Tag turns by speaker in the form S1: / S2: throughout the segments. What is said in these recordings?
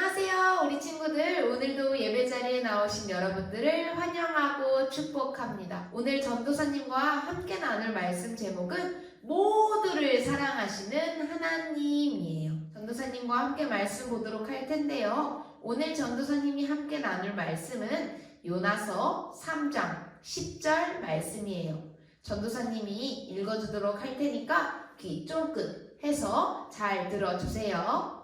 S1: 안녕하세요, 우리 친구들. 오늘도 예배 자리에 나오신 여러분들을 환영하고 축복합니다. 오늘 전도사님과 함께 나눌 말씀 제목은 모두를 사랑하시는 하나님이에요. 전도사님과 함께 말씀 보도록 할 텐데요. 오늘 전도사님이 함께 나눌 말씀은 요나서 3장 10절 말씀이에요. 전도사님이 읽어주도록 할 테니까 귀 쫑긋 해서 잘 들어주세요.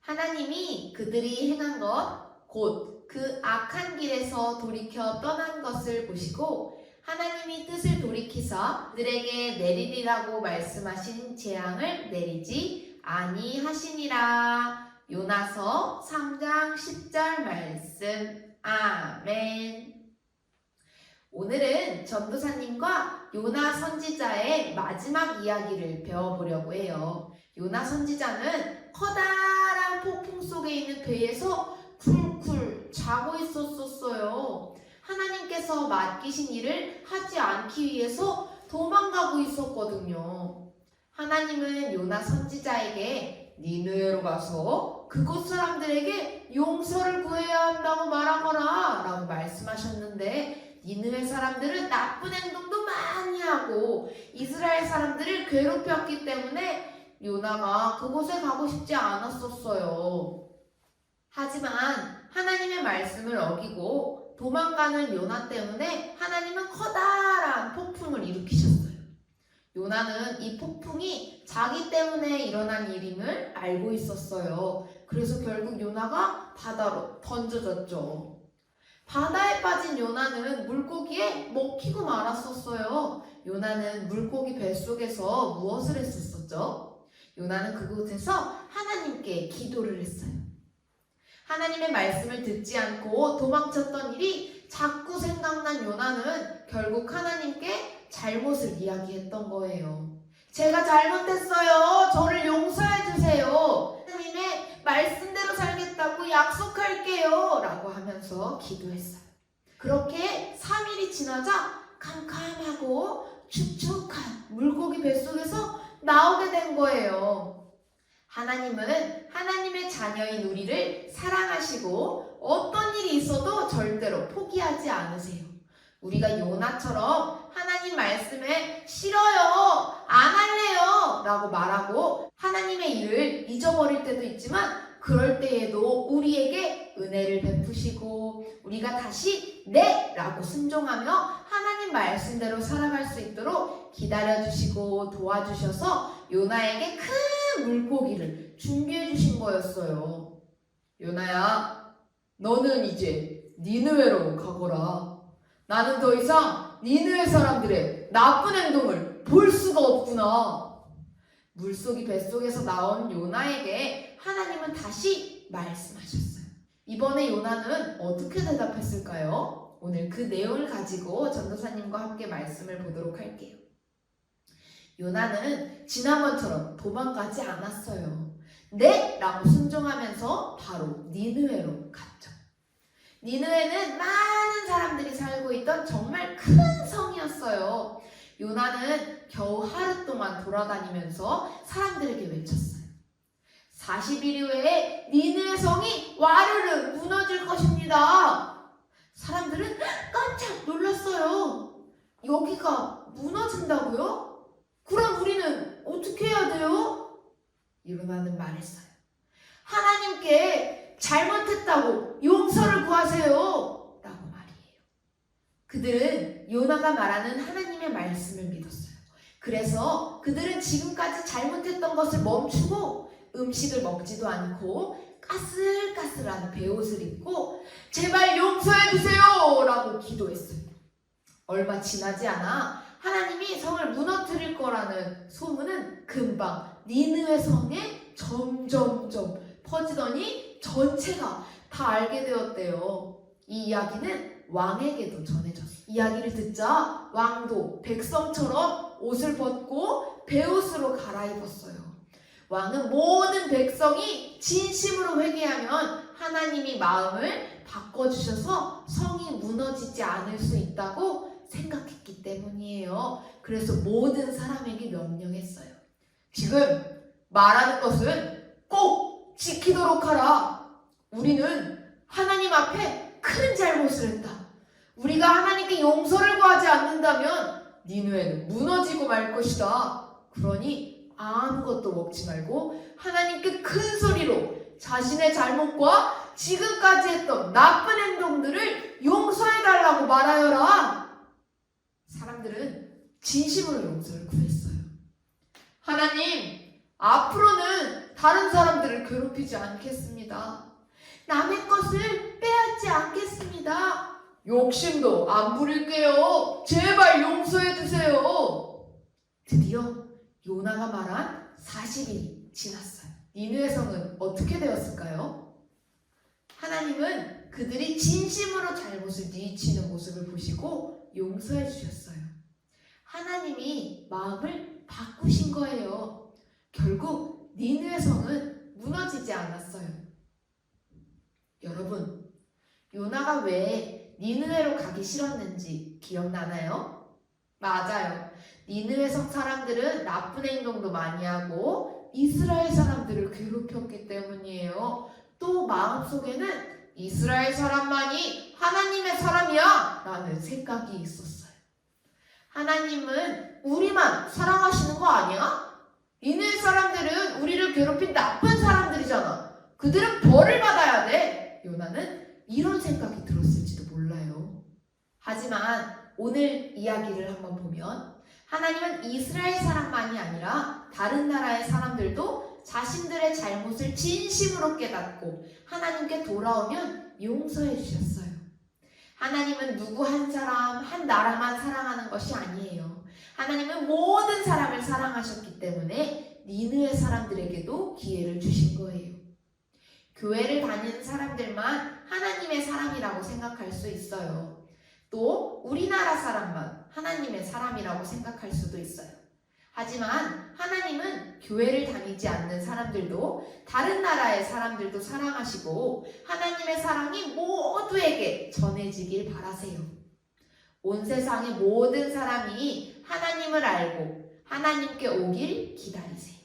S1: 하나님이 그들이 행한 것, 곧 그 악한 길에서 돌이켜 떠난 것을 보시고 하나님이 뜻을 돌이키사 그들에게 내리리라고 말씀하신 재앙을 내리지 아니하시니라. 요나서 3장 10절 말씀. 아멘. 오늘은 전도사님과 요나 선지자의 마지막 이야기를 배워보려고 해요. 요나 선지자는 커다란 폭풍 속에 있는 배에서 쿨쿨 자고 있었어요. 하나님께서 맡기신 일을 하지 않기 위해서 도망가고 있었거든요. 하나님은 요나 선지자에게 니느웨로 가서 그곳 사람들에게 용서를 구해야 한다고 말하거라 라고 말씀하셨는데 니느웨 사람들은 나쁜 행동도 많이 하고 이스라엘 사람들을 괴롭혔기 때문에 요나가 그곳에 가고 싶지 않았었어요. 하지만 하나님의 말씀을 어기고 도망가는 요나 때문에 하나님은 커다란 폭풍을 일으키셨어요. 요나는 이 폭풍이 자기 때문에 일어난 일임을 알고 있었어요. 그래서 결국 요나가 바다로 던져졌죠. 바다에 빠진 요나는 물고기에 먹히고 말았었어요. 요나는 물고기 뱃속에서 무엇을 했었죠? 요나는 그곳에서 하나님께 기도를 했어요. 하나님의 말씀을 듣지 않고 도망쳤던 일이 자꾸 생각난 요나는 결국 하나님께 잘못을 이야기했던 거예요. 제가 잘못했어요. 저를 용서해 주세요. 하나님의 말씀대로 살겠다고 약속할게요. 라고 하면서 기도했어요. 그렇게 3일이 지나자 캄캄하고 축축한 물고기 뱃속에서 나오게 된 거예요. 하나님은 하나님의 자녀인 우리를 사랑하시고 어떤 일이 있어도 절대로 포기하지 않으세요. 우리가 요나처럼 하나님 말씀에 싫어요, 안 할래요 라고 말하고 하나님의 일을 잊어버릴 때도 있지만 그럴 때에도 우리에게 은혜를 베푸시고 우리가 다시 네! 라고 순종하며 하나님 말씀대로 살아갈 수 있도록 기다려주시고 도와주셔서 요나에게 큰 물고기를 준비해 주신 거였어요. 요나야, 너는 이제 니느웨로 가거라. 나는 더 이상 니느웨 사람들의 나쁜 행동을 볼 수가 없구나. 물속이 뱃속에서 나온 요나에게 하나님은 다시 말씀하셨어요. 이번에 요나는 어떻게 대답했을까요? 오늘 그 내용을 가지고 전도사님과 함께 말씀을 보도록 할게요. 요나는 지난번처럼 도망가지 않았어요. 네! 라고 순종하면서 바로 니느웨로 갔죠. 니느웨는 많은 사람들이 살고 있던 정말 큰 성이었어요. 요나는 겨우 하루 동안 돌아다니면서 사람들에게 외쳤어요. 40일 이후에 니느웨 성이 와르르 무너질 것입니다. 사람들은 깜짝 놀랐어요. 여기가 무너진다고요? 그럼 우리는 어떻게 해야 돼요? 요나는 말했어요. 하나님께 잘못했다고 용서를 구하세요. 라고 말이에요. 그들은 요나가 말하는 하나님의 말씀을 믿었어요. 그래서 그들은 지금까지 잘못했던 것을 멈추고 음식을 먹지도 않고 까슬까슬한 베옷을 입고 제발 용서해 주세요 라고 기도했어요. 얼마 지나지 않아 하나님이 성을 무너뜨릴 거라는 소문은 금방 니느웨 성에 점점점 퍼지더니 전체가 다 알게 되었대요. 이 이야기는 왕에게도 전해졌어요. 이야기를 듣자 왕도 백성처럼 옷을 벗고 베옷으로 갈아입었어요. 왕은 모든 백성이 진심으로 회개하면 하나님이 마음을 바꿔주셔서 성이 무너지지 않을 수 있다고 생각했기 때문이에요. 그래서 모든 사람에게 명령했어요. 지금 말하는 것은 꼭 지키도록 하라. 우리는 하나님 앞에 큰 잘못을 했다. 우리가 하나님께 용서를 구하지 않는다면 니느웨는 무너지고 말 것이다. 그러니 아무것도 먹지 말고 하나님께 큰 소리로 자신의 잘못과 지금까지 했던 나쁜 행동들을 용서해달라고 말하여라. 사람들은 진심으로 용서를 구했어요. 하나님, 앞으로는 다른 사람들을 괴롭히지 않겠습니다. 남의 것을 빼앗지 않겠습니다. 욕심도 안 부릴게요. 제발 용서해 주세요. 드디어 요나가 말한 40일이 지났어요. 니느웨 성은 어떻게 되었을까요? 하나님은 그들이 진심으로 잘못을 뉘우치는 모습을 보시고 용서해 주셨어요. 하나님이 마음을 바꾸신 거예요. 결국 니느웨 성은 무너지지 않았어요. 여러분, 요나가 왜 니느웨로 가기 싫었는지 기억나나요? 맞아요. 니느웨 성 사람들은 나쁜 행동도 많이 하고 이스라엘 사람들을 괴롭혔기 때문이에요. 또 마음속에는 이스라엘 사람만이 하나님의 사람이야 라는 생각이 있었어요. 하나님은 우리만 사랑하시는 거 아니야? 니느웨 사람들은 우리를 괴롭힌 나쁜 사람들이잖아. 그들은 벌을 받아야 돼. 요나는 이런 생각이 들었을지도 몰라요. 하지만 오늘 이야기를 한번 보면 하나님은 이스라엘 사람만이 아니라 다른 나라의 사람들도 자신들의 잘못을 진심으로 깨닫고 하나님께 돌아오면 용서해 주셨어요. 하나님은 누구 한 사람, 한 나라만 사랑하는 것이 아니에요. 하나님은 모든 사람을 사랑하셨기 때문에 니느웨 사람들에게도 기회를 주신 거예요. 교회를 다니는 사람들만 하나님의 사람이라고 생각할 수 있어요. 또 우리나라 사람만 하나님의 사람이라고 생각할 수도 있어요. 하지만 하나님은 교회를 다니지 않는 사람들도 다른 나라의 사람들도 사랑하시고 하나님의 사랑이 모두에게 전해지길 바라세요. 온 세상의 모든 사람이 하나님을 알고 하나님께 오길 기다리세요.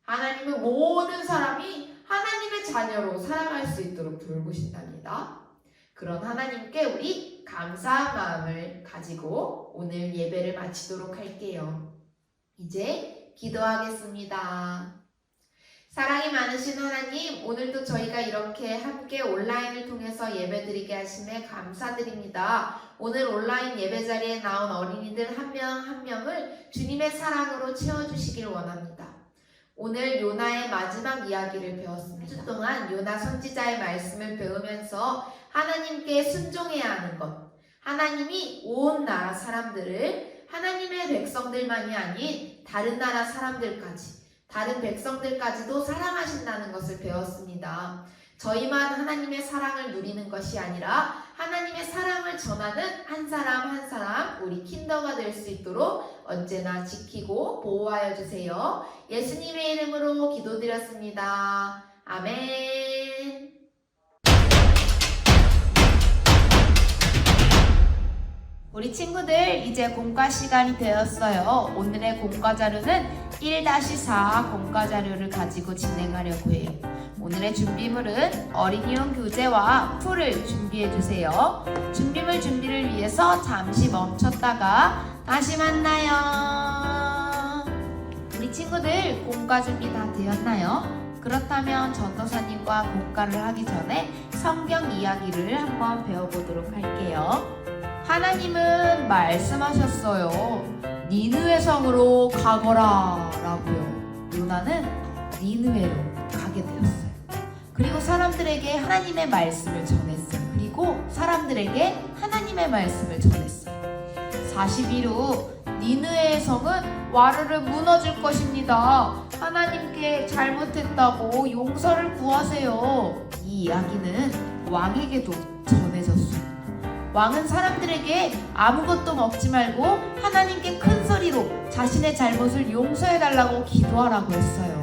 S1: 하나님은 모든 사람이 하나님의 자녀로 살아갈 수 있도록 돌보신답니다. 그런 하나님께 우리 감사한 마음을 가지고 오늘 예배를 마치도록 할게요. 이제 기도하겠습니다. 사랑이 많으신 하나님, 오늘도 저희가 이렇게 함께 온라인을 통해서 예배드리게 하심에 감사드립니다. 오늘 온라인 예배 자리에 나온 어린이들 한 명 한 명을 주님의 사랑으로 채워주시길 원합니다. 오늘 요나의 마지막 이야기를 배웠습니다. 2주 동안 요나 선지자의 말씀을 배우면서 하나님께 순종해야 하는 것, 하나님이 온 나라 사람들을 하나님의 백성들만이 아닌 다른 나라 사람들까지, 다른 백성들까지도 사랑하신다는 것을 배웠습니다. 저희만 하나님의 사랑을 누리는 것이 아니라 하나님의 사랑을 전하는 한 사람 한 사람 우리 킨더가 될 수 있도록 언제나 지키고 보호하여 주세요. 예수님의 이름으로 기도드렸습니다. 아멘. 우리 친구들, 이제 공과 시간이 되었어요. 오늘의 공과 자료는 1-4 공과 자료를 가지고 진행하려고 해요. 오늘의 준비물은 어린이용 교재와 풀을 준비해 주세요. 준비를 위해서 잠시 멈췄다가 다시 만나요. 우리 친구들, 공과 준비 다 되었나요? 그렇다면 전도사님과 공과를 하기 전에 성경 이야기를 한번 배워보도록 할게요. 하나님은 말씀하셨어요. 니느웨 성으로 가거라 라고요. 요나는 니느웨로 가게 되었어요. 그리고 사람들에게 하나님의 말씀을 전했어요. 그리고 사람들에게 하나님의 말씀을 전했어요. 40일 후 니느웨의 성은 와르르 무너질 것입니다. 하나님께 잘못했다고 용서를 구하세요. 이 이야기는 왕에게도 전해졌어요. 왕은 사람들에게 아무것도 먹지 말고 하나님께 큰 소리로 자신의 잘못을 용서해달라고 기도하라고 했어요.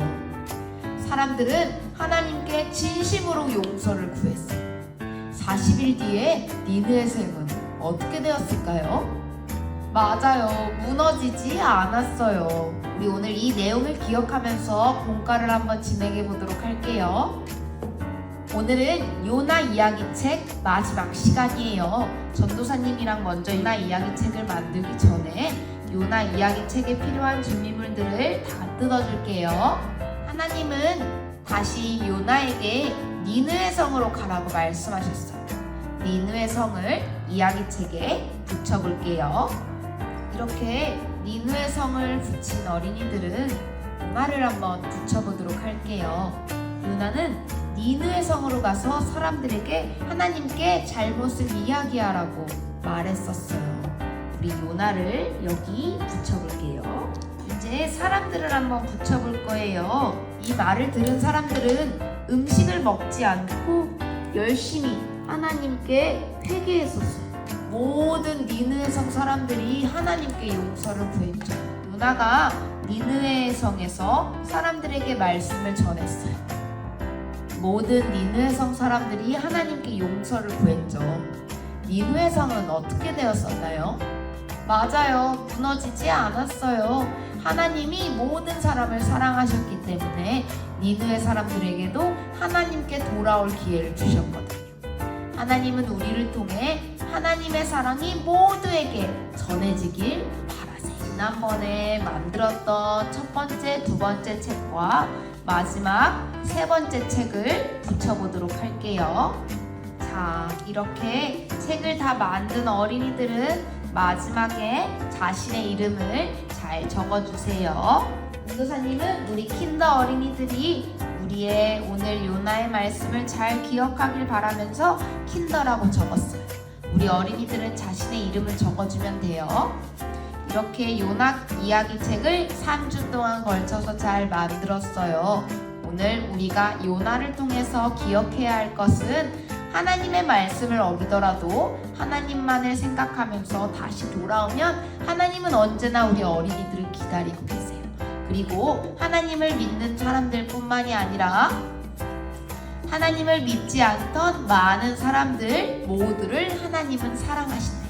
S1: 사람들은 하나님께 진심으로 용서를 구했어요. 40일 뒤에 니느웨 성은 어떻게 되었을까요? 맞아요. 무너지지 않았어요. 우리 오늘 이 내용을 기억하면서 공과를 한번 진행해 보도록 할게요.
S2: 오늘은 요나 이야기책 마지막 시간이에요. 전도사님이랑 먼저 요나 이야기책을 만들기 전에 요나 이야기책에 필요한 준비물들을 다 뜯어줄게요. 하나님은 다시 요나에게 니느웨 성으로 가라고 말씀하셨어요. 니느웨 성을 이야기책에 붙여볼게요. 이렇게 니느웨 성을 붙인 어린이들은 요나를 한번 붙여보도록 할게요. 요나는 니느웨 성으로 가서 사람들에게 하나님께 잘못을 이야기하라고 말했었어요. 우리 요나를 여기 붙여볼게요. 이제 사람들을 한번 붙여볼 거예요. 이 말을 들은 사람들은 음식을 먹지 않고 열심히 하나님께 회개했었어요. 모든 니느웨 성 사람들이 하나님께 용서를 구했죠. 요나가 니느웨 성에서 사람들에게 말씀을 전했어요. 모든 니느웨 성 사람들이 하나님께 용서를 구했죠. 니느웨 성은 어떻게 되었었나요? 맞아요. 무너지지 않았어요. 하나님이 모든 사람을 사랑하셨기 때문에 니느웨 사람들에게도 하나님께 돌아올 기회를 주셨거든요. 하나님은 우리를 통해 하나님의 사랑이 모두에게 전해지길 바라세요. 지난번에 만들었던 첫 번째, 두 번째 책과 마지막 세 번째 책을 붙여보도록 할게요. 자, 이렇게 책을 다 만든 어린이들은 마지막에 자신의 이름을 잘 적어주세요. 전도사님은 우리 킨더 어린이들이 우리의 오늘 요나의 말씀을 잘 기억하길 바라면서 킨더라고 적었어요. 우리 어린이들은 자신의 이름을 적어주면 돼요. 이렇게 요나 이야기책을 3주 동안 걸쳐서 잘 만들었어요. 오늘 우리가 요나를 통해서 기억해야 할 것은 하나님의 말씀을 어기더라도 하나님만을 생각하면서 다시 돌아오면 하나님은 언제나 우리 어린이들을 기다리고 계세요. 그리고 하나님을 믿는 사람들뿐만이 아니라 하나님을 믿지 않던 많은 사람들 모두를 하나님은 사랑하신대요.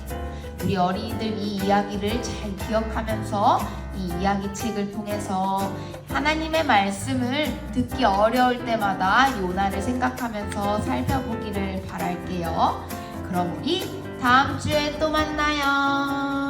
S2: 우리 어린이들 이 이야기를 잘 기억하면서 이 이야기책을 통해서 하나님의 말씀을 듣기 어려울 때마다 요나를 생각하면서 살펴보기를 바랄게요. 그럼 우리 다음 주에 또 만나요.